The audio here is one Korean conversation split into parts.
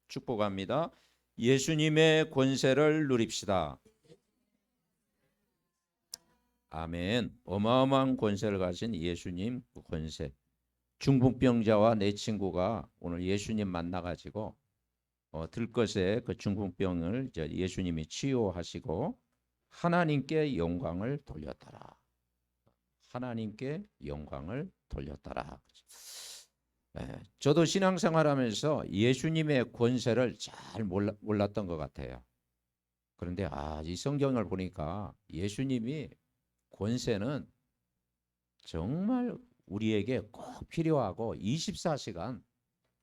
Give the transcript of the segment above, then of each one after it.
축복합니다. 예수님의 권세를 누립시다. 아멘. 어마어마한 권세를 가진 예수님 그 권세. 중풍병자와 내 친구가 오늘 예수님 만나가지고 들것에 그 중풍병을 예수님이 치유하시고 하나님께 영광을 돌렸더라. 하나님께 영광을 돌렸더라. 저도 신앙생활하면서 예수님의 권세를 잘 몰랐던 것 같아요. 그런데 이 성경을 보니까 예수님이 권세는 정말 우리에게 꼭 필요하고 24시간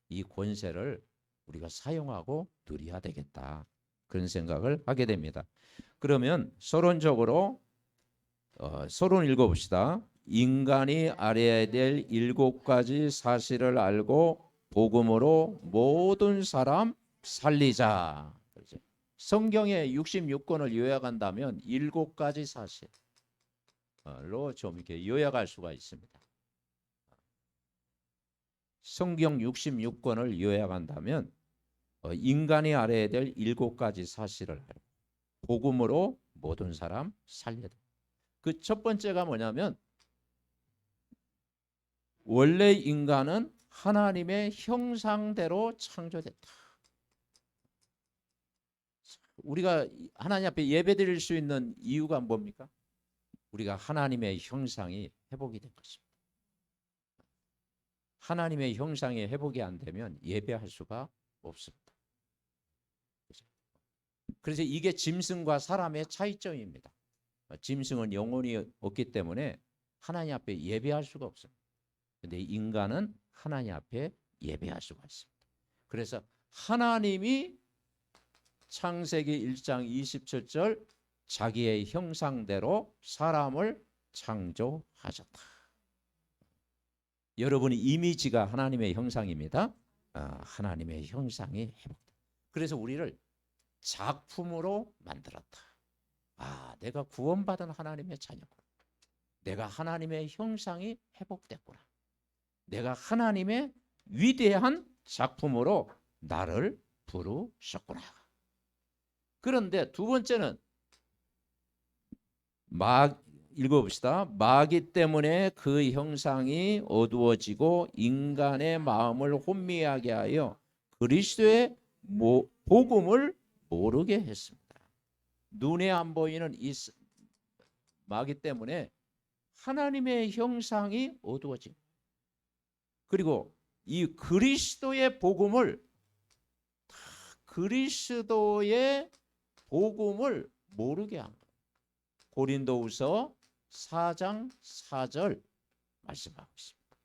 이 권세를 우리가 사용하고 누려야 되겠다. 그런 생각을 하게 됩니다. 그러면 서론적으로 서론 읽어봅시다. 인간이 알아야 될 7가지 사실을 알고 복음으로 모든 사람 살리자. 성경의 66권을 요약한다면 7가지 사실로 좀 이렇게 요약할 수가 있습니다. 성경 66권을 요약한다면 인간이 알아야 될 7가지 사실을 알고 복음으로 모든 사람 살려야 돼. 그 첫 번째가 뭐냐면 원래 인간은 하나님의 형상대로 창조됐다. 우리가 하나님 앞에 예배드릴 수 있는 이유가 뭡니까? 우리가 하나님의 형상이 회복이 된 것입니다. 하나님의 형상이 회복이 안 되면 예배할 수가 없습니다. 그래서 이게 짐승과 사람의 차이점입니다. 짐승은 영혼이 없기 때문에 하나님 앞에 예배할 수가 없습니다. 그런데 인간은 하나님 앞에 예배할 수가 있습니다. 그래서 하나님이 창세기 1장 27절 자기의 형상대로 사람을 창조하셨다. 여러분의 이미지가 하나님의 형상입니다. 하나님의 형상이 회복된다. 그래서 우리를 작품으로 만들었다. 내가 구원받은 하나님의 자녀구나. 내가 하나님의 형상이 회복됐구나. 내가 하나님의 위대한 작품으로 나를 부르셨구나. 그런데 두 번째는 읽어봅시다. 마귀 때문에 그 형상이 어두워지고 인간의 마음을 혼미하게 하여 그리스도의 복음을 모르게 했습니다. 눈에 안 보이는 이 마귀 때문에 하나님의 형상이 어두워진, 그리고 이 그리스도의 복음을 모르게 한 거예요. 고린도후서 4장 4절 말씀하고 있습니다.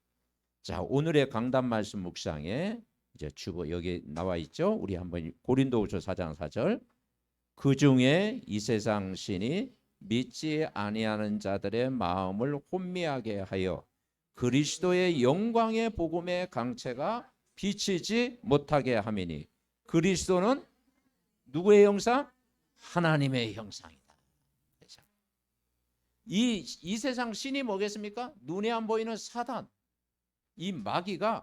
자, 오늘의 강단 말씀 묵상에 이제 여기 나와 있죠. 우리 한번 고린도후서 4장 4절. 그 중에 이 세상 신이 믿지 아니하는 자들의 마음을 혼미하게 하여 그리스도의 영광의 복음의 강체가 비치지 못하게 함이니 그리스도는 누구의 형상? 하나님의 형상이다. 이 세상 신이 뭐겠습니까? 눈에 안 보이는 사단, 이 마귀가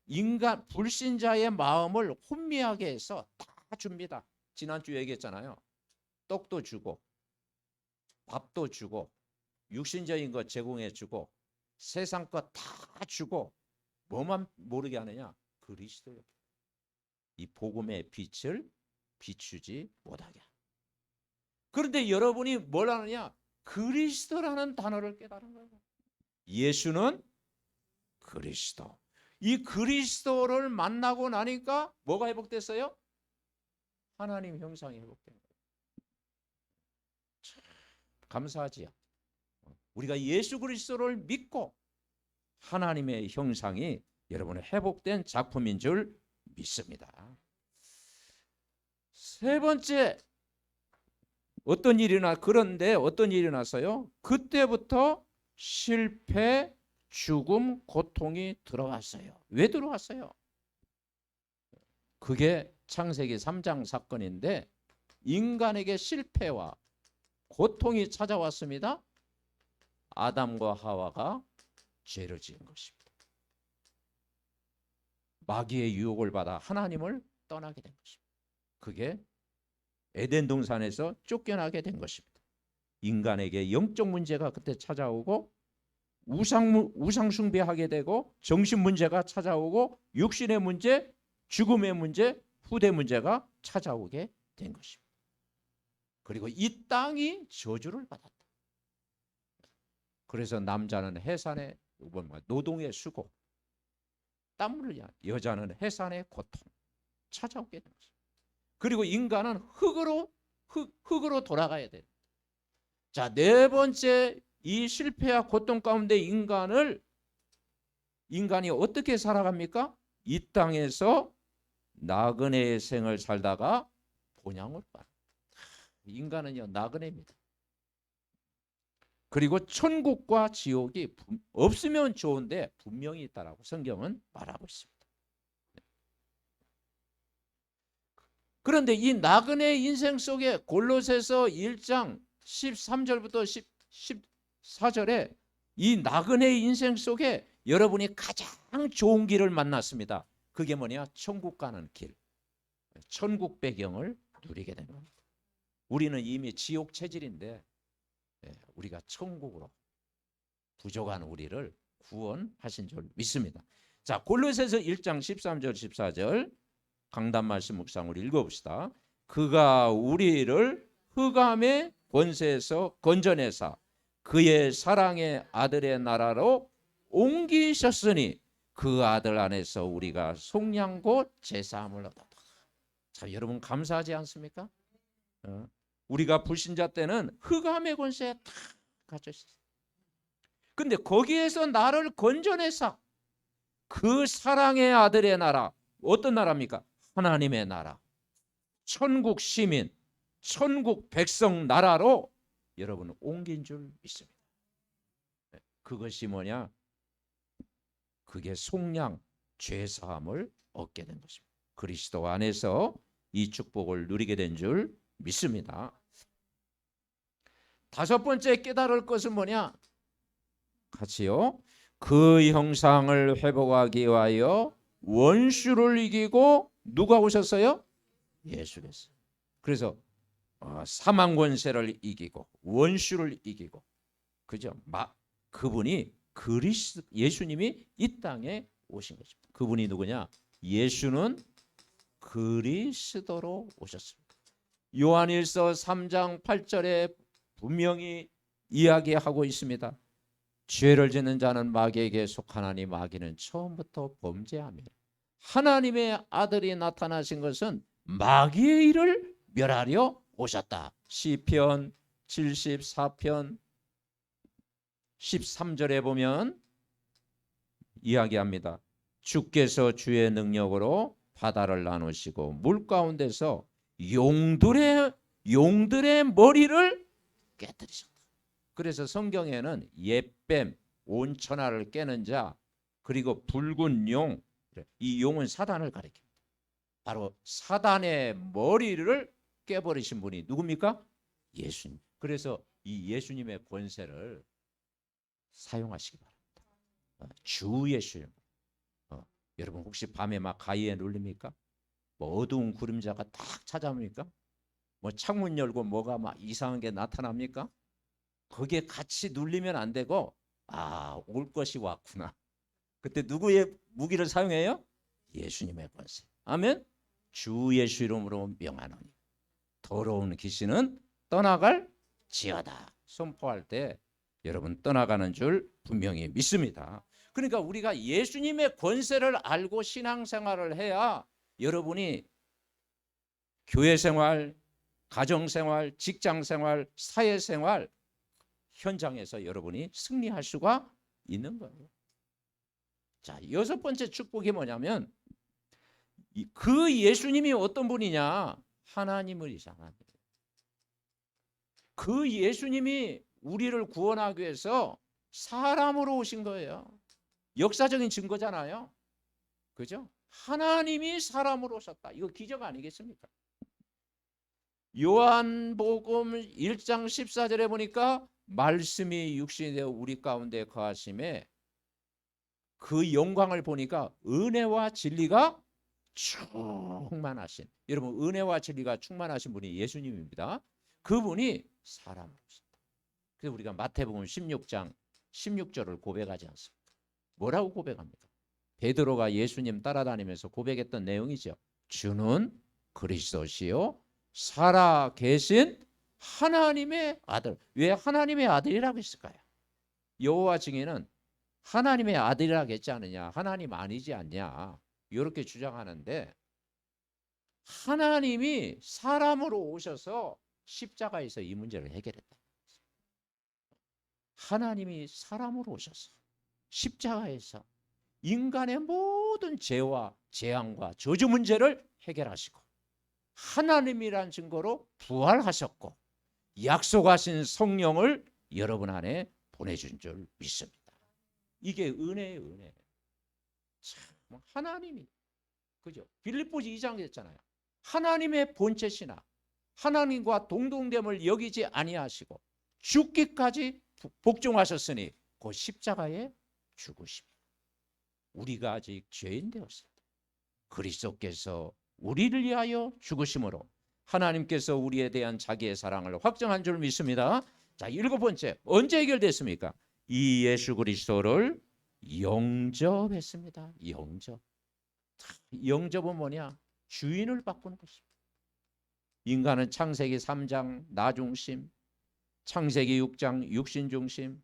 인간 불신자의 마음을 혼미하게 해서 다 줍니다. 지난주 얘기했잖아요. 떡도 주고 밥도 주고 육신적인 것 제공해 주고 세상 것 다 주고 뭐만 모르게 하느냐? 그리스도요. 이 복음의 빛을 비추지 못하게. 그런데 여러분이 뭘 하느냐? 그리스도라는 단어를 깨달은 거예요. 예수는 그리스도. 이 그리스도를 만나고 나니까 뭐가 회복됐어요? 하나님 형상이 회복된 거예요. 참 감사하지요. 우리가 예수 그리스도를 믿고 하나님의 형상이 여러분의 회복된 작품인 줄 믿습니다. 세 번째, 그런데 어떤 일이 났어요? 그때부터 실패, 죽음, 고통이 들어왔어요. 왜 들어왔어요? 그게 창세기 3장 사건인데 인간에게 실패와 고통이 찾아왔습니다. 아담과 하와가 죄를 지은 것입니다. 마귀의 유혹을 받아 하나님을 떠나게 된 것입니다. 그게 에덴 동산에서 쫓겨나게 된 것입니다. 인간에게 영적 문제가 그때 찾아오고 우상 숭배하게 되고 정신 문제가 찾아오고 육신의 문제, 죽음의 문제, 후대 문제가 찾아오게 된 것입니다. 그리고 이 땅이 저주를 받았다. 그래서 남자는 해산의 노동의 수고, 땀 흘려, 여자는 해산의 고통 찾아오게 된 것입니다. 그리고 인간은 흙으로 돌아가야 돼. 자, 네 번째, 이 실패와 고통 가운데 인간이 어떻게 살아갑니까? 이 땅에서 나그네의 생을 살다가 본향을 받아. 인간은요, 나그네입니다. 그리고 천국과 지옥이 없으면 좋은데 분명히 있다라고 성경은 말하고 있습니다. 그런데 이 나그네 인생 속에 골로새서 1장 13절부터 14절에 이 나그네 인생 속에 여러분이 가장 좋은 길을 만났습니다. 그게 뭐냐? 천국 가는 길. 천국 배경을 누리게 되는 겁니다. 우리는 이미 지옥 체질인데 우리가 천국으로 부족한 우리를 구원하신 줄 믿습니다. 자, 골로새서 1장 13절 14절 강단 말씀 묵상을 읽어봅시다. 그가 우리를 흑암의 권세에서 건져내사 그의 사랑의 아들의 나라로 옮기셨으니 그 아들 안에서 우리가 속량 곧 제사함을 얻었다. 자, 여러분 감사하지 않습니까? 우리가 불신자 때는 흑암의 권세에 다 갇혀 있었어요. 근데 거기에서 나를 건져내사 그 사랑의 아들의 나라, 어떤 나라입니까? 하나님의 나라, 천국 시민, 천국 백성 나라로 여러분 옮긴 줄 믿습니다. 그것이 뭐냐? 그게 속량, 죄사함을 얻게 된 것입니다. 그리스도 안에서 이 축복을 누리게 된 줄 믿습니다. 다섯 번째 깨달을 것은 뭐냐? 같이요. 그 형상을 회복하기 위하여 원수를 이기고 누가 오셨어요? 예수께서. 그래서 사망 권세를 이기고 원수를 이기고, 그죠? 그분이 예수님이 이 땅에 오신 것입니다. 그분이 누구냐? 예수는 그리스도로 오셨습니다. 요한일서 3장 8절에 분명히 이야기하고 있습니다. 죄를 짓는 자는 마귀에게 속하나니 마귀는 처음부터 범죄하며 하나님의 아들이 나타나신 것은 마귀의 일을 멸하려 오셨다. 시편 74편 13절에 보면 이야기합니다. 주께서 주의 능력으로 바다를 나누시고 물 가운데서 용들의 머리를 깨뜨리셨다. 그래서 성경에는 옛뱀, 온천하를 깨는 자, 그리고 붉은 용, 이 용은 사단을 가리킵니다. 바로 사단의 머리를 깨버리신 분이 누굽니까? 예수님. 그래서 이 예수님의 권세를 사용하시기 바랍니다. 주 예수님. 여러분 혹시 밤에 막 가위에 눌립니까? 뭐 어두운 그림자가 딱 찾아옵니까? 뭐 창문 열고 뭐가 막 이상한 게 나타납니까? 거기에 같이 눌리면 안 되고, 올 것이 왔구나. 그때 누구의 무기를 사용해요? 예수님의 권세. 아멘. 주 예수 이름으로 명하노니 더러운 귀신은 떠나갈 지어다. 선포할 때 여러분 떠나가는 줄 분명히 믿습니다. 그러니까 우리가 예수님의 권세를 알고 신앙생활을 해야 여러분이 교회생활, 가정생활, 직장생활, 사회생활 현장에서 여러분이 승리할 수가 있는 거예요. 자, 여섯 번째 축복이 뭐냐면 그 예수님이 어떤 분이냐? 하나님을 이상한. 그 예수님이 우리를 구원하기 위해서 사람으로 오신 거예요. 역사적인 증거잖아요. 그죠? 하나님이 사람으로 오셨다. 이거 기적 아니겠습니까? 요한복음 1장 14절에 보니까 말씀이 육신이 되어 우리 가운데 거하심에 그 영광을 보니까 은혜와 진리가 충만하신, 여러분 은혜와 진리가 충만하신 분이 예수님입니다. 그분이 사람으로 오셨다. 그래서 우리가 마태복음 16장 16절을 고백하지 않습니까? 뭐라고 고백합니까? 베드로가 예수님 따라다니면서 고백했던 내용이죠. 주는 그리스도시요 살아 계신 하나님의 아들. 왜 하나님의 아들이라고 했을까요? 여호와 증인은 하나님의 아들이라고 했지 않느냐, 하나님 아니지 않냐, 이렇게 주장하는데, 하나님이 사람으로 오셔서 십자가에서 이 문제를 해결했다. 하나님이 사람으로 오셔서 십자가에서 인간의 모든 죄와 재앙과 저주 문제를 해결하시고 하나님이란 증거로 부활하셨고 약속하신 성령을 여러분 안에 보내준 줄 믿습니다. 이게 은혜의 은혜. 참 하나님이, 그죠? 빌립보지 2장에 했잖아요. 하나님의 본체시나 하나님과 동등됨을 여기지 아니하시고 죽기까지 복종하셨으니 그 십자가에 죽으십니다. 우리가 아직 죄인 되었을 때 그리스도께서 우리를 위하여 죽으심으로 하나님께서 우리에 대한 자기의 사랑을 확정한 줄 믿습니다. 자, 7번째, 언제 해결됐습니까? 이 예수 그리스도를 영접했습니다. 영접. 영접은 뭐냐? 주인을 바꾸는 것입니다. 인간은 창세기 3장 나 중심, 창세기 6장 육신 중심,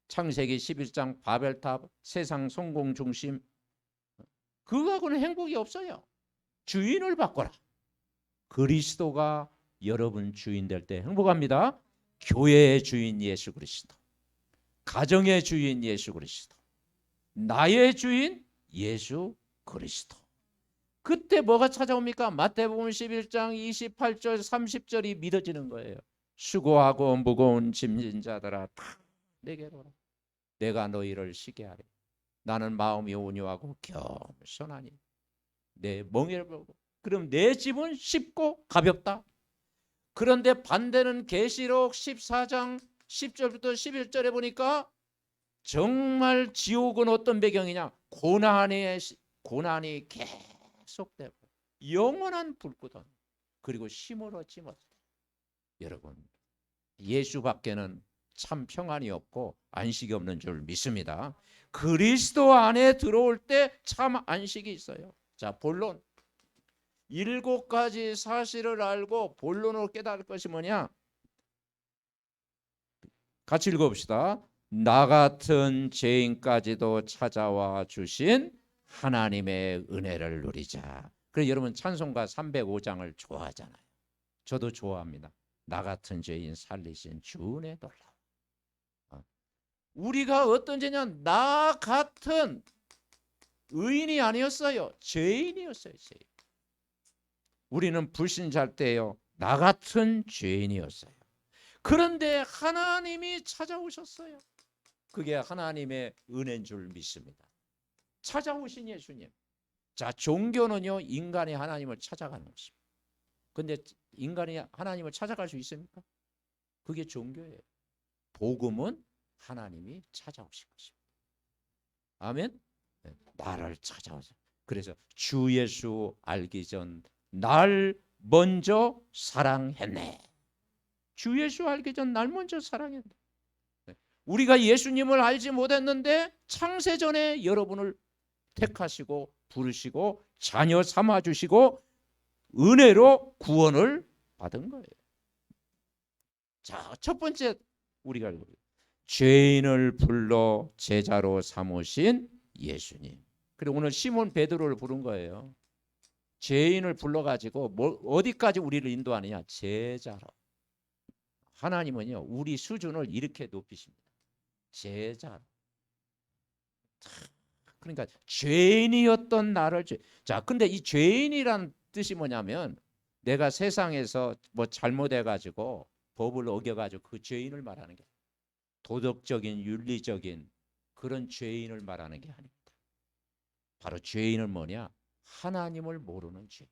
창세기 11장 바벨탑 세상 성공 중심, 그거하고는 행복이 없어요. 주인을 바꿔라. 그리스도가 여러분 주인 될 때 행복합니다. 교회의 주인 예수 그리스도, 가정의 주인 예수 그리스도, 나의 주인 예수 그리스도. 그때 뭐가 찾아옵니까? 마태복음 11장 28절 30절이 믿어지는 거예요. 수고하고 무거운 짐진 자들아 다 내게로 오라. 내가 너희를 쉬게 하리. 나는 마음이 온유하고 겸손하니 내 멍에를 보고. 그럼 내 짐은 쉽고 가볍다. 그런데 반대는 계시록 14장 10절부터 11절에 보니까 정말 지옥은 어떤 배경이냐? 고난이 계속되고 영원한 불구덩이, 그리고 힘을 얻지 못해. 여러분, 예수밖에는 참 평안이 없고 안식이 없는 줄 믿습니다. 그리스도 안에 들어올 때 참 안식이 있어요. 자, 본론 7가지 사실을 알고 본론으로 깨달을 것이 뭐냐? 같이 읽어봅시다. 나 같은 죄인까지도 찾아와 주신 하나님의 은혜를 누리자. 그래서 여러분 찬송가 305장을 좋아하잖아요. 저도 좋아합니다. 나 같은 죄인 살리신 주 은혜 놀라워. 우리가 어떤 죄냐? 나 같은 의인이 아니었어요. 죄인이었어요. 죄인. 우리는 불신자일 때요, 나 같은 죄인이었어요. 그런데 하나님이 찾아오셨어요. 그게 하나님의 은혜인 줄 믿습니다. 찾아오신 예수님. 자, 종교는요, 인간이 하나님을 찾아가는 것입니다. 근데 인간이 하나님을 찾아갈 수 있습니까? 그게 종교예요. 복음은 하나님이 찾아오신 것입니다. 아멘. 나를 찾아오셔. 그래서 주 예수 알기 전 날 먼저 사랑했네. 주 예수 알기 전 날 먼저 사랑했네. 우리가 예수님을 알지 못했는데 창세전에 여러분을 택하시고 부르시고 자녀 삼아주시고 은혜로 구원을 받은 거예요. 자, 첫 번째 우리가 죄인을 불러 제자로 삼으신 예수님. 그리고 오늘 시몬 베드로를 부른 거예요. 죄인을 불러가지고 어디까지 우리를 인도하느냐? 제자로. 하나님은요, 우리 수준을 이렇게 높이십니다. 제자로. 그러니까 죄인이었던 나를 자, 근데 이 죄인이란 뜻이 뭐냐면 내가 세상에서 뭐 잘못해가지고 법을 어겨가지고 그 죄인을 말하는 게, 도덕적인 윤리적인 그런 죄인을 말하는 게 아닙니다. 바로 죄인은 뭐냐? 하나님을 모르는 죄.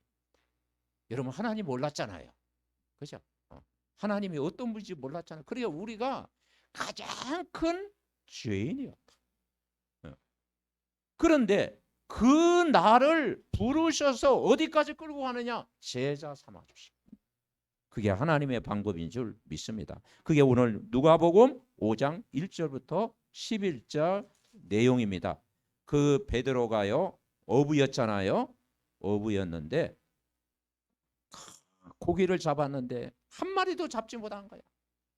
여러분 하나님 몰랐잖아요. 그죠? 하나님이 어떤 분인지 몰랐잖아요. 그러니까 우리가 가장 큰 죄인이었다. 그런데 그 나를 부르셔서 어디까지 끌고 가느냐? 제자 삼아 주시고. 그게 하나님의 방법인 줄 믿습니다. 그게 오늘 누가복음 5장 1절부터 11절 내용입니다. 그 베드로가요, 어부였잖아요. 어부였는데 고기를 잡았는데 한 마리도 잡지 못한 거야.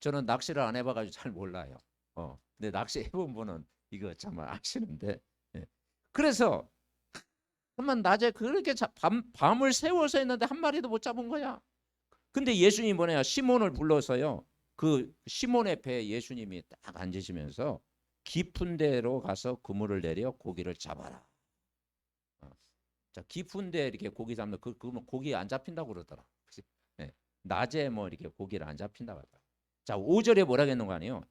저는 낚시를 안 해봐가지고 잘 몰라요. 근데 낚시 해본 분은 이거 정말 아시는데. 예. 그래서 한번 낮에 그렇게 밤을 새워서 했는데 한 마리도 못 잡은 거야. 근데 예수님이 뭐냐, 시몬을 불러서요. 그 시몬의 배에 예수님이 딱 앉으시면서 깊은 데로 가서 그물을 내려 고기를 잡아라. 자, 깊은 데 이렇게 고기 잡는 그 고기 안 잡힌다고 그러더라. 예. 낮에 뭐 이렇게 고기를 안 잡힌다고 하더라. 자, 5절에 뭐라 했는 거 아니에요?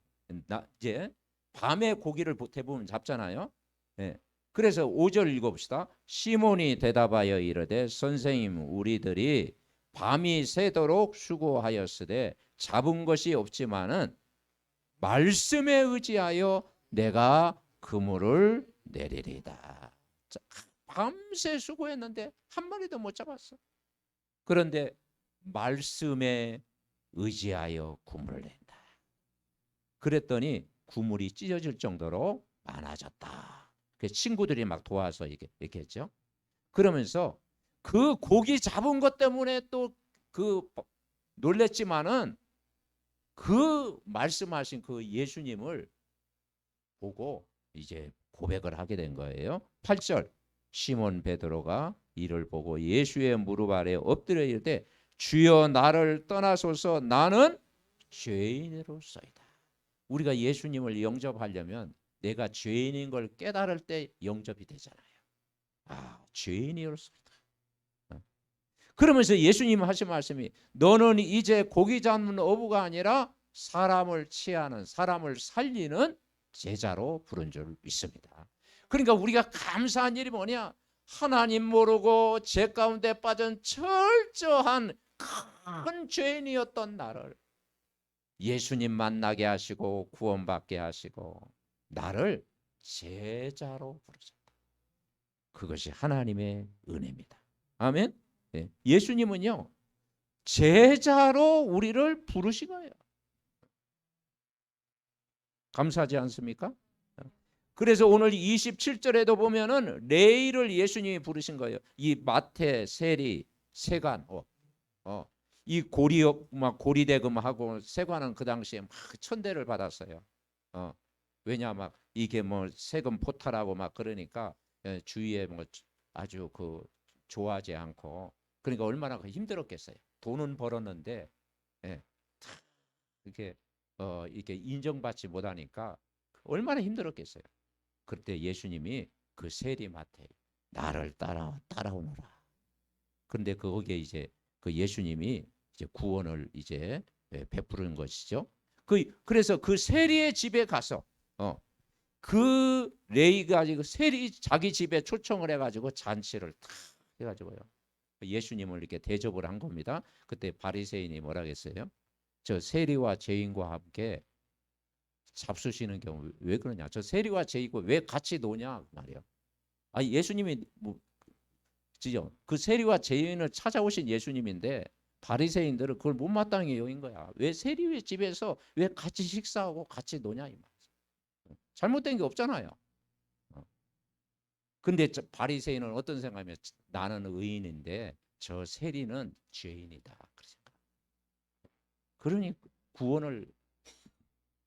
이제 밤에 고기를 대부분 잡잖아요. 예. 그래서 5절 읽어봅시다. 시몬이 대답하여 이르되 선생님, 우리들이 밤이 새도록 수고하였으되 잡은 것이 없지만은 말씀에 의지하여 내가 그물을 내리리다. 자, 밤새 수고했는데 한 마리도 못 잡았어. 그런데 말씀에 의지하여 그물을 낸다. 그랬더니 그물이 찢어질 정도로 많아졌다. 그 친구들이 막 도와서 이렇게 했죠. 그러면서 그 고기 잡은 것 때문에 또 그 놀랬지만은 그 말씀하신 그 예수님을 보고 이제 고백을 하게 된 거예요. 8절, 시몬 베드로가 이를 보고 예수의 무릎 아래 엎드려 이르되 주여 나를 떠나소서 나는 죄인으로소이다. 우리가 예수님을 영접하려면 내가 죄인인 걸 깨달을 때 영접이 되잖아요. 아, 죄인이로소이다. 그러면서 예수님 하신 말씀이 너는 이제 고기 잡는 어부가 아니라 사람을 치하는, 사람을 살리는 제자로 부른 줄 믿습니다. 그러니까 우리가 감사한 일이 뭐냐? 하나님 모르고 죄 가운데 빠진 철저한 큰 죄인이었던 나를 예수님 만나게 하시고 구원받게 하시고 나를 제자로 부르셨다. 그것이 하나님의 은혜입니다. 아멘. 네. 예수님은요 제자로 우리를 부르신 거예요. 감사하지 않습니까? 그래서 오늘 27절에도 보면은 레위를 예수님이 부르신 거예요. 이 마태, 세리, 세관, 이 막 고리대금하고 세관은 그 당시에 막 천대를 받았어요. 왜냐 막 이게 뭐 세금 포탈하고 막 그러니까 주위에 뭐 아주 그 좋아하지 않고 그러니까 얼마나 힘들었겠어요. 돈은 벌었는데 이렇게 이렇게 인정받지 못하니까 얼마나 힘들었겠어요. 그때 예수님이 그 세리마태 나를 따라오너라. 그런데 거기에 이제 그 예수님이 이제 구원을 이제 베푸는 것이죠. 그래서 그 세리의 집에 가서 그 레이가 그 세리 자기 집에 초청을 해가지고 잔치를 탁 해가지고요. 예수님을 이렇게 대접을 한 겁니다. 그때 바리새인이 뭐라 했어요? 저 세리와 죄인과 함께 잡수시는 경우 왜 그러냐? 저 세리와 죄인과 왜 같이 노냐 말이야. 아 예수님이 뭐 지죠? 그 세리와 죄인을 찾아오신 예수님인데 바리새인들은 그걸 못마땅히 여긴 거야. 왜 세리의 집에서 왜 같이 식사하고 같이 노냐 이 말이야. 잘못된 게 없잖아요. 근데 바리새인은 어떤 생각이면 나는 의인인데 저 세리는 죄인이다. 그러니 구원을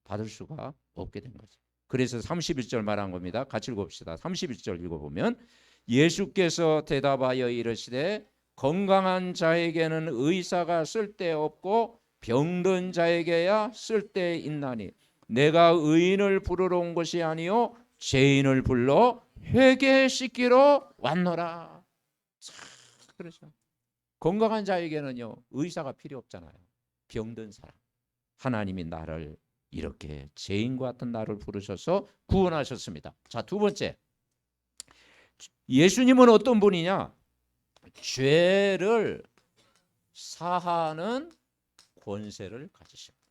받을 수가 없게 된 거죠. 그래서 31절 말한 겁니다. 같이 읽어봅시다. 31절 읽어보면 예수께서 대답하여 이르시되 건강한 자에게는 의사가 쓸데없고 병든 자에게야 쓸데있나니 내가 의인을 부르러 온 것이 아니요 죄인을 불러 회개시키러 왔노라. 그렇죠. 건강한 자에게는요 의사가 필요 없잖아요. 병든 사람. 하나님이 나를 이렇게 죄인과 같은 나를 부르셔서 구원하셨습니다. 자, 두 번째. 예수님은 어떤 분이냐? 죄를 사하는 권세를 가지십니다.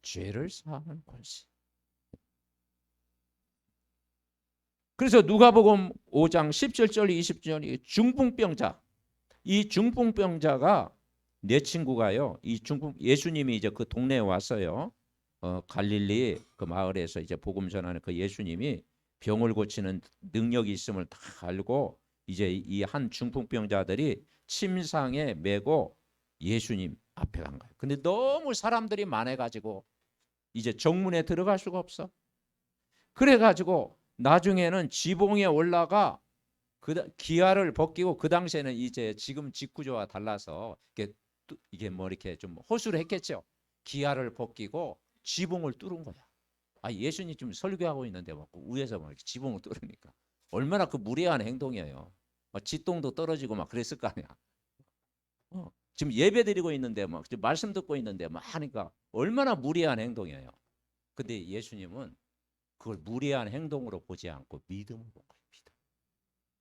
죄를 사하는 권세. 그래서 누가복음 5장 17절 20절이 중풍병자, 이 중풍병자가 내 친구가요. 이 중풍 예수님이 이제 그 동네에 왔어요. 갈릴리 그 마을에서 이제 복음 전하는 그 예수님이 병을 고치는 능력이 있음을 다 알고 이제 이 한 중풍병자들이 침상에 메고 예수님 앞에 간 거예요. 근데 너무 사람들이 많아가지고 이제 정문에 들어갈 수가 없어. 그래가지고 나중에는 지붕에 올라가 그 기아를 벗기고, 그 당시에는 이제 지금 직구조와 달라서 이게 뭐 이렇게 좀 호수를 했겠죠. 기아를 벗기고 지붕을 뚫은 거야. 아, 예수님 지금 설교하고 있는데 막 위에서 막 이렇게 지붕을 뚫으니까 얼마나 그 무례한 행동이에요. 막 지똥도 떨어지고 막 그랬을 거 아니야. 지금 예배 드리고 있는데 막 말씀 듣고 있는데 막 하니까 얼마나 무례한 행동이에요. 근데 예수님은 그걸 무례한 행동으로 보지 않고 믿음으로 본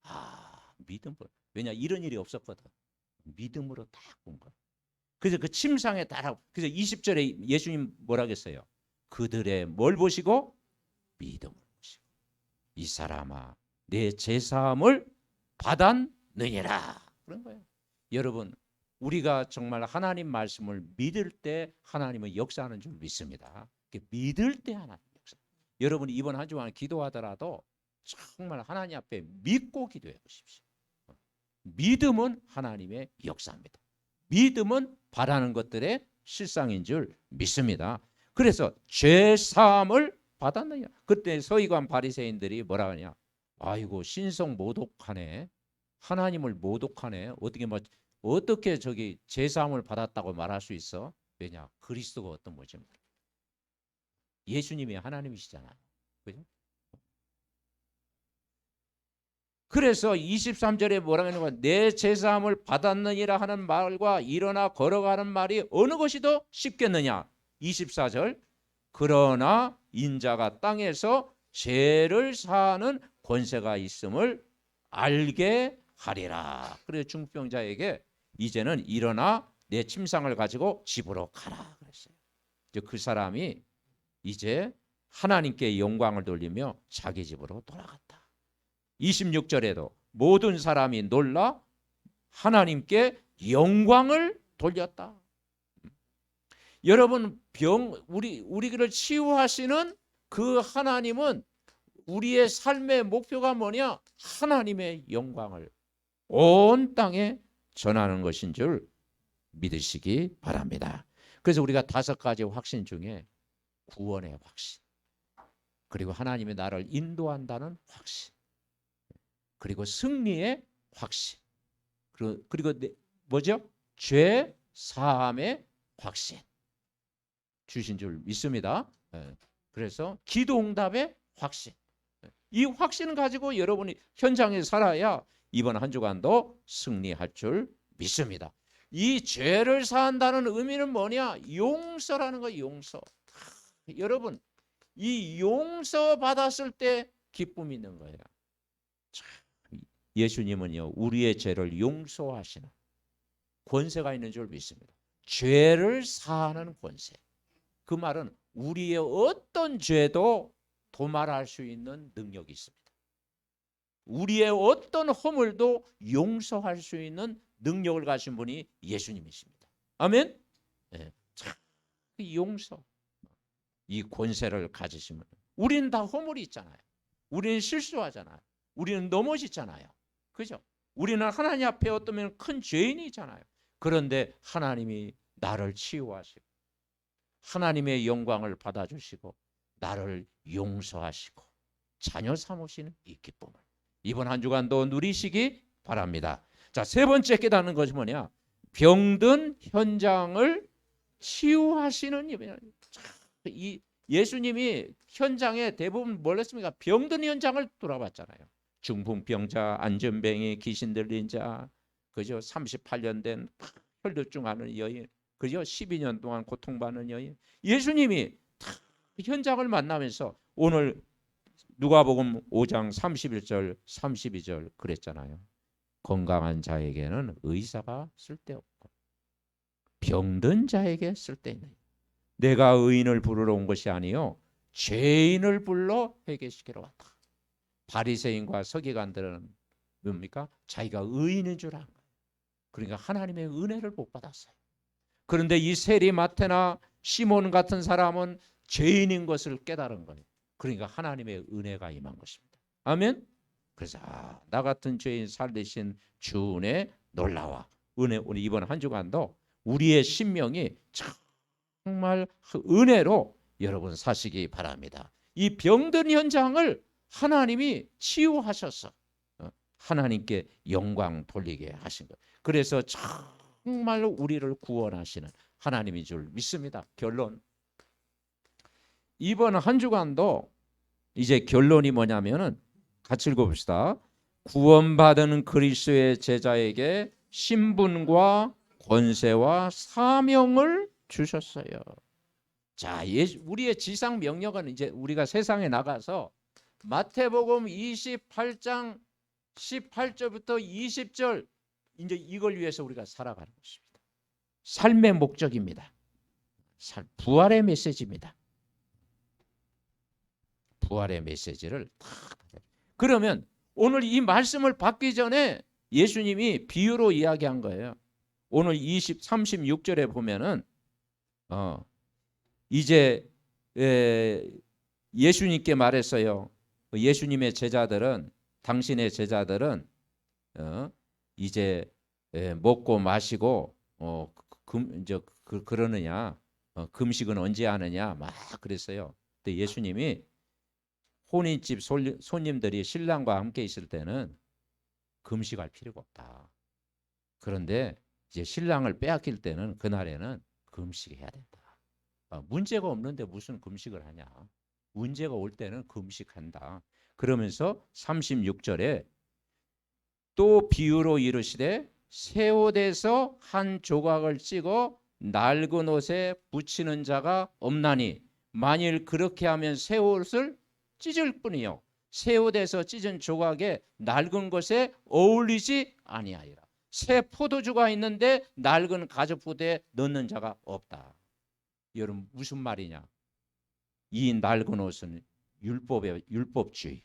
거예요. 믿음으로. 왜냐, 이런 일이 없었거든. 믿음으로 딱 본 거예요. 그래서 그 침상에 따라, 그래서 20절에 예수님 뭐라 했어요? 그들의 뭘 보시고? 믿음을 보시고. 이 사람아, 내 제사함을 받았느니라. 그런 거예요. 여러분, 우리가 정말 하나님 말씀을 믿을 때 하나님은 역사하는 줄 믿습니다. 믿을 때 하나님 역사. 여러분이 이번 한 주간 기도하더라도 정말 하나님 앞에 믿고 기도해 보십시오. 믿음은 하나님의 역사입니다. 믿음은 바라는 것들의 실상인 줄 믿습니다. 그래서 죄사함을 받았느냐. 그때 서기관 바리새인들이 뭐라 하냐. 아이고, 신성 모독하네. 하나님을 모독하네. 어떻게 저기 죄사함을 받았다고 말할 수 있어? 왜냐, 그리스도가 어떤 뭐지? 예수님이 하나님이시잖아요. 그죠? 그래서 23절에 뭐라고 하는 거야? 내 제사함을 받았느니라 하는 말과 일어나 걸어가는 말이 어느 것이 더 쉽겠느냐? 24절. 그러나 인자가 땅에서 죄를 사하는 권세가 있음을 알게 하리라. 그래서 중풍병자에게 이제는 일어나 내 침상을 가지고 집으로 가라 그랬어요. 그 사람이 이제 하나님께 영광을 돌리며 자기 집으로 돌아갔다. 26절에도 모든 사람이 놀라 하나님께 영광을 돌렸다. 여러분, 우리를 치유하시는 그 하나님은 우리의 삶의 목표가 뭐냐? 하나님의 영광을 온 땅에 전하는 것인 줄 믿으시기 바랍니다. 그래서 우리가 5가지 확신 중에 구원의 확신, 그리고 하나님이 나를 인도한다는 확신, 그리고 승리의 확신, 그리고 뭐죠? 죄 사함의 확신 주신 줄 믿습니다. 그래서 기도 응답의 확신, 이 확신을 가지고 여러분이 현장에 살아야 이번 한 주간도 승리할 줄 믿습니다. 이 죄를 사한다는 의미는 뭐냐? 용서라는 거예요. 용서. 여러분, 이 용서 받았을 때 기쁨이 있는 거예요. 예수님은요, 우리의 죄를 용서하시는 권세가 있는 줄 믿습니다. 죄를 사하는 권세. 그 말은 우리의 어떤 죄도 도말할 수 있는 능력이 있습니다. 우리의 어떤 허물도 용서할 수 있는 능력을 가진 분이 예수님이십니다. 아멘. 네. 참, 용서, 이 권세를 가지시면, 우리는 다 허물이 있잖아요. 우리는 실수하잖아요. 우리는 넘어지잖아요. 그죠? 우리는 하나님 앞에 어떠면 큰 죄인이잖아요. 그런데 하나님이 나를 치유하시고 하나님의 영광을 받아주시고 나를 용서하시고 자녀 삼으시는 이 기쁨을 이번 한 주간도 누리시기 바랍니다. 자, 3번째 깨닫는 것이 뭐냐? 병든 현장을 치유하시는 이 예수님이 현장에 대부분 뭘 했습니까? 병든 현장을 돌아봤잖아요. 중풍병자, 안전뱅이, 귀신 들린 자, 그죠? 38년 된 혈루증하는 여인, 그죠? 12년 동안 고통받는 여인. 예수님이 현장을 만나면서 오늘 누가복음 5장 31절 32절 그랬잖아요. 건강한 자에게는 의사가 쓸데없고 병든 자에게 쓸데있는, 내가 의인을 부르러 온 것이 아니요 죄인을 불러 회개시키러 왔다. 바리새인과 서기관들은 뭡니까? 자기가 의인인 줄 아는 거예요. 그러니까 하나님의 은혜를 못 받았어요. 그런데 이 세리마태나 시몬 같은 사람은 죄인인 것을 깨달은 거예요. 그러니까 하나님의 은혜가 임한 것입니다. 아멘. 그래서 나 같은 죄인 살리신 주 은혜 놀라워. 은혜. 오늘 이번 한 주간도 우리의 심령이 정말 은혜로 여러분 사시기 바랍니다. 이 병든 현장을 하나님이 치유하셔서 하나님께 영광 돌리게 하신 거예요. 그래서 정말 우리를 구원하시는 하나님인 줄 믿습니다. 결론. 이번 한 주간도 이제 결론이 뭐냐면은 같이 읽어봅시다. 구원받은 그리스도의 제자에게 신분과 권세와 사명을 주셨어요. 자, 우리의 지상 명령은 이제 우리가 세상에 나가서 마태복음 28장 18절부터 20절 이제 이걸 위해서 우리가 살아가는 것입니다. 삶의 목적입니다. 부활의 메시지입니다. 부활의 메시지를 그러면 오늘 이 말씀을 받기 전에 예수님이 비유로 이야기한 거예요. 오늘 36절에 보면은 이제 예수님께 말했어요. 예수님의 제자들은 당신의 제자들은 이제 먹고 마시고 이제 그러느냐 금식은 언제 하느냐 막 그랬어요. 근데 예수님이 혼인집 손님들이 신랑과 함께 있을 때는 금식할 필요가 없다. 그런데 이제 신랑을 빼앗길 때는 그날에는 금식해야 된다. 문제가 없는데 무슨 금식을 하냐. 문제가 올 때는 금식한다. 그러면서 36절에 또 비유로 이르시되 새 옷에서 한 조각을 찍어 낡은 옷에 붙이는 자가 없나니 만일 그렇게 하면 새 옷을 찢을 뿐이요 새 옷에서 찢은 조각에 낡은 것에 어울리지 아니하리라. 새 포도주가 있는데 낡은 가죽부대에 넣는 자가 없다. 여러분 무슨 말이냐? 이 낡은 옷은 율법주의.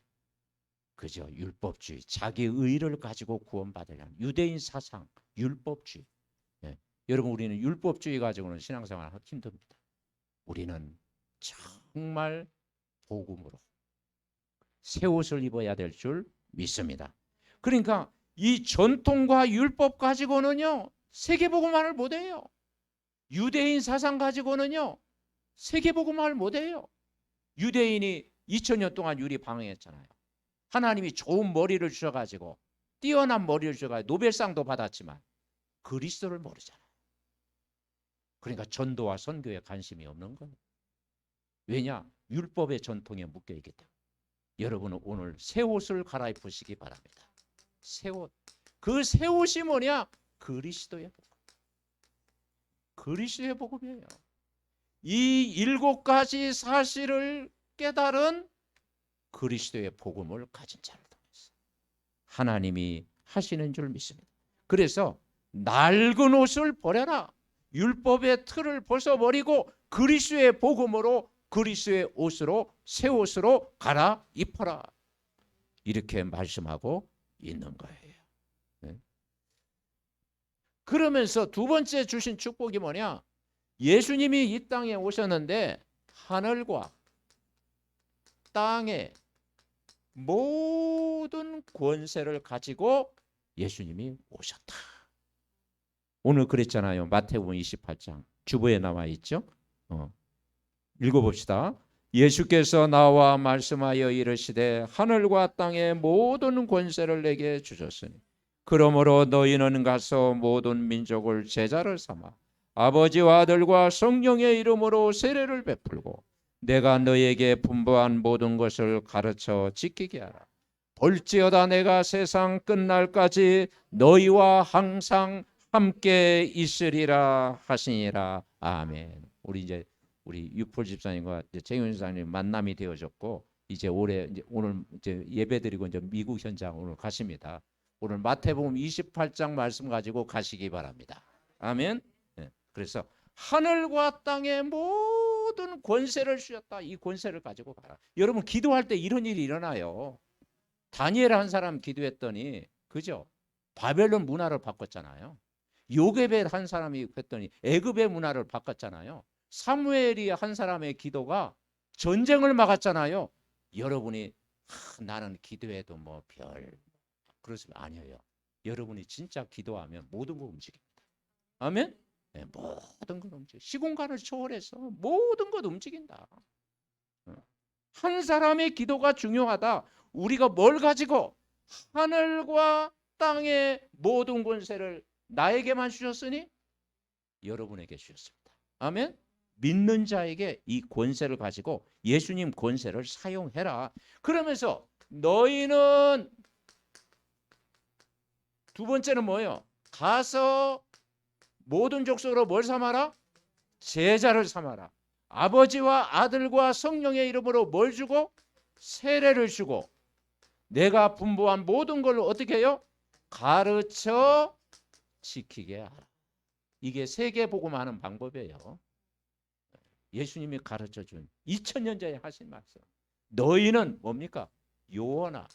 그죠? 율법주의. 자기 의를 가지고 구원받으려는 유대인 사상, 율법주의. 예. 여러분 우리는 율법주의 가지고는 신앙생활 하기 힘듭니다. 우리는 정말 복음으로 새 옷을 입어야 될 줄 믿습니다. 그러니까 이 전통과 율법 가지고는요 세계복음화를 못해요. 유대인 사상 가지고는요 세계복음화를 못해요. 유대인이 2000년 동안 유리 방황했잖아요. 하나님이 좋은 머리를 주셔가지고 뛰어난 머리를 주셔가지고 노벨상도 받았지만 그리스도를 모르잖아요. 그러니까 전도와 선교에 관심이 없는 거예요. 왜냐? 율법의 전통에 묶여있기 때문에. 여러분은 오늘 새 옷을 갈아입으시기 바랍니다. 새 옷. 그 새 옷이 뭐냐? 그리스도의 복음. 그리스도의 복음이에요. 이 7가지 사실을 깨달은 그리스도의 복음을 가진 자를 통해서 하나님이 하시는 줄 믿습니다. 그래서 낡은 옷을 버려라. 율법의 틀을 벗어버리고 그리스도의 복음으로 그리스도의 옷으로 새 옷으로 갈아입어라. 이렇게 말씀하고 있는 거예요. 네. 그러면서 두 번째 주신 축복이 뭐냐? 예수님이 이 땅에 오셨는데 하늘과 땅의 모든 권세를 가지고 예수님이 오셨다. 오늘 그랬잖아요. 마태복음 28장 주보에 나와 있죠. 읽어봅시다. 예수께서 나와 말씀하여 이르시되 하늘과 땅의 모든 권세를 내게 주셨으니 그러므로 너희는 가서 모든 민족을 제자를 삼아 아버지와 아들과 성령의 이름으로 세례를 베풀고 내가 너희에게 분부한 모든 것을 가르쳐 지키게 하라. 볼지어다 내가 세상 끝날까지 너희와 항상 함께 있으리라 하시니라. 아멘. 우리 유폴 집사님과 정윤 집사님 만남이 되어졌고 이제 오늘 이제 예배드리고 이제 미국 현장 오늘 가십니다. 오늘 마태복음 28장 말씀 가지고 가시기 바랍니다. 아멘. 네. 그래서 하늘과 땅의 모든 권세를 주셨다. 이 권세를 가지고 가라. 여러분 기도할 때 이런 일이 일어나요. 다니엘 한 사람 기도했더니 그죠? 바벨론 문화를 바꿨잖아요. 요게벳 한 사람이 했더니 애굽의 문화를 바꿨잖아요. 사무엘이 한 사람의 기도가 전쟁을 막았잖아요. 여러분이 나는 기도해도 뭐 별 그러시면 아니에요. 여러분이 진짜 기도하면 모든 거 움직입니다. 아멘? 네, 모든 걸 움직여. 시공간을 초월해서 모든 것 움직인다. 한 사람의 기도가 중요하다. 우리가 뭘 가지고 하늘과 땅의 모든 권세를 나에게만 주셨으니 여러분에게 주셨습니다. 아멘? 믿는 자에게 이 권세를 가지고 예수님 권세를 사용해라. 그러면서 너희는 두 번째는 뭐예요? 가서 모든 족속으로 뭘 삼아라? 제자를 삼아라. 아버지와 아들과 성령의 이름으로 뭘 주고? 세례를 주고 내가 분부한 모든 걸 어떻게 해요? 가르쳐 지키게 하라. 이게 세계복음하는 방법이에요. 예수님이 가르쳐준 2000년 전에 하신 말씀. 너희는 뭡니까? 요한아.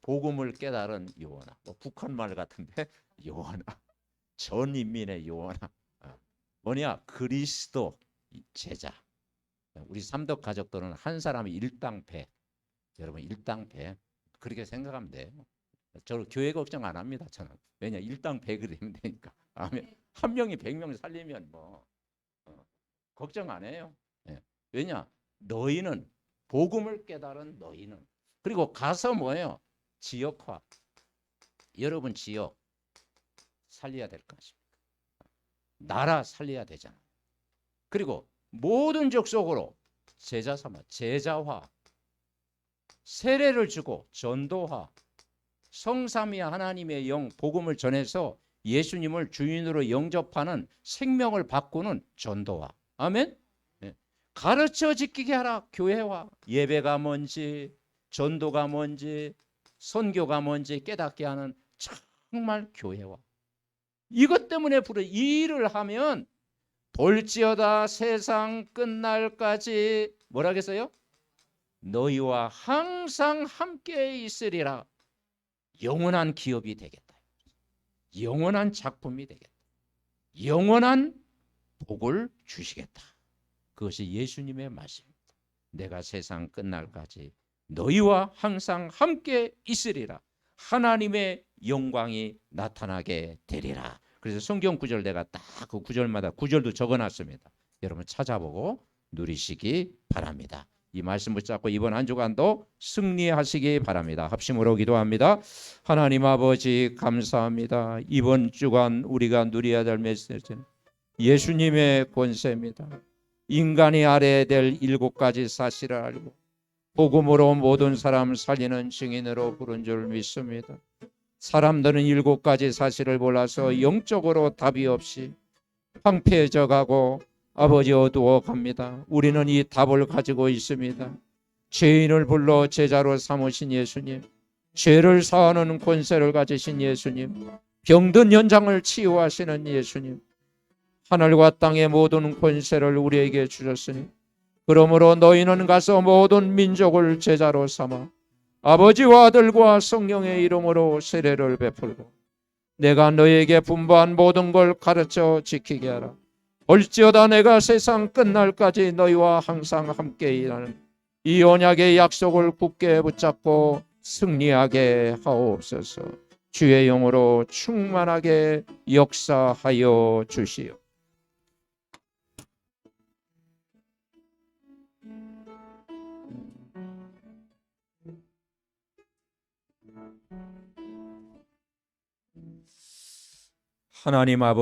복음을 깨달은 요한아. 뭐 북한 말 같은데 요한아. 전 인민의 요한아. 뭐냐? 그리스도 제자. 우리 삼덕 가족들은 한 사람이 일당배. 여러분 일당배. 그렇게 생각하면 돼요. 저는 교회 걱정 안 합니다. 저는. 왜냐? 일당배가 되면 되니까. 한 명이 100명 살리면 뭐 걱정 안 해요. 예. 왜냐? 너희는 복음을 깨달은 너희는 그리고 가서 뭐예요? 지역화. 여러분 지역 살려야 될 거 아십니까? 나라 살려야 되잖아. 그리고 모든 족속으로 제자 삼아 제자화. 세례를 주고 전도화. 성삼위 하나님의 영 복음을 전해서 예수님을 주인으로 영접하는 생명을 바꾸는 전도화. 아멘. 네. 가르쳐 지키게 하라. 교회와 예배가 뭔지 전도가 뭔지 선교가 뭔지 깨닫게 하는 정말 교회와 이것 때문에 이 일을 하면 볼지어다 세상 끝날까지 뭐라겠어요? 너희와 항상 함께 있으리라. 영원한 기업이 되겠다. 영원한 작품이 되겠다. 영원한 복을 주시겠다. 그것이 예수님의 말씀입니다. 내가 세상 끝날까지 너희와 항상 함께 있으리라. 하나님의 영광이 나타나게 되리라. 그래서 성경 구절 내가 딱 그 구절마다 구절도 적어놨습니다. 여러분 찾아보고 누리시기 바랍니다. 이 말씀 붙잡고 이번 한 주간도 승리하시기 바랍니다. 합심으로 기도합니다. 하나님 아버지 감사합니다. 이번 주간 우리가 누려야 될 메시지는 예수님의 권세입니다. 인간이 알아야 될 7가지 사실을 알고 복음으로 모든 사람 살리는 증인으로 부른 줄 믿습니다. 사람들은 7가지 사실을 몰라서 영적으로 답이 없이 황폐해져 가고 아버지 어두워 갑니다. 우리는 이 답을 가지고 있습니다. 죄인을 불러 제자로 삼으신 예수님, 죄를 사하는 권세를 가지신 예수님, 병든 현장을 치유하시는 예수님, 하늘과 땅의 모든 권세를 우리에게 주셨으니 그러므로 너희는 가서 모든 민족을 제자로 삼아 아버지와 아들과 성령의 이름으로 세례를 베풀고 내가 너희에게 분부한 모든 걸 가르쳐 지키게 하라. 볼지어다 내가 세상 끝날까지 너희와 항상 함께 일하는 이 언약의 약속을 굳게 붙잡고 승리하게 하옵소서. 주의 영으로 충만하게 역사하여 주시오. 하나님 아버지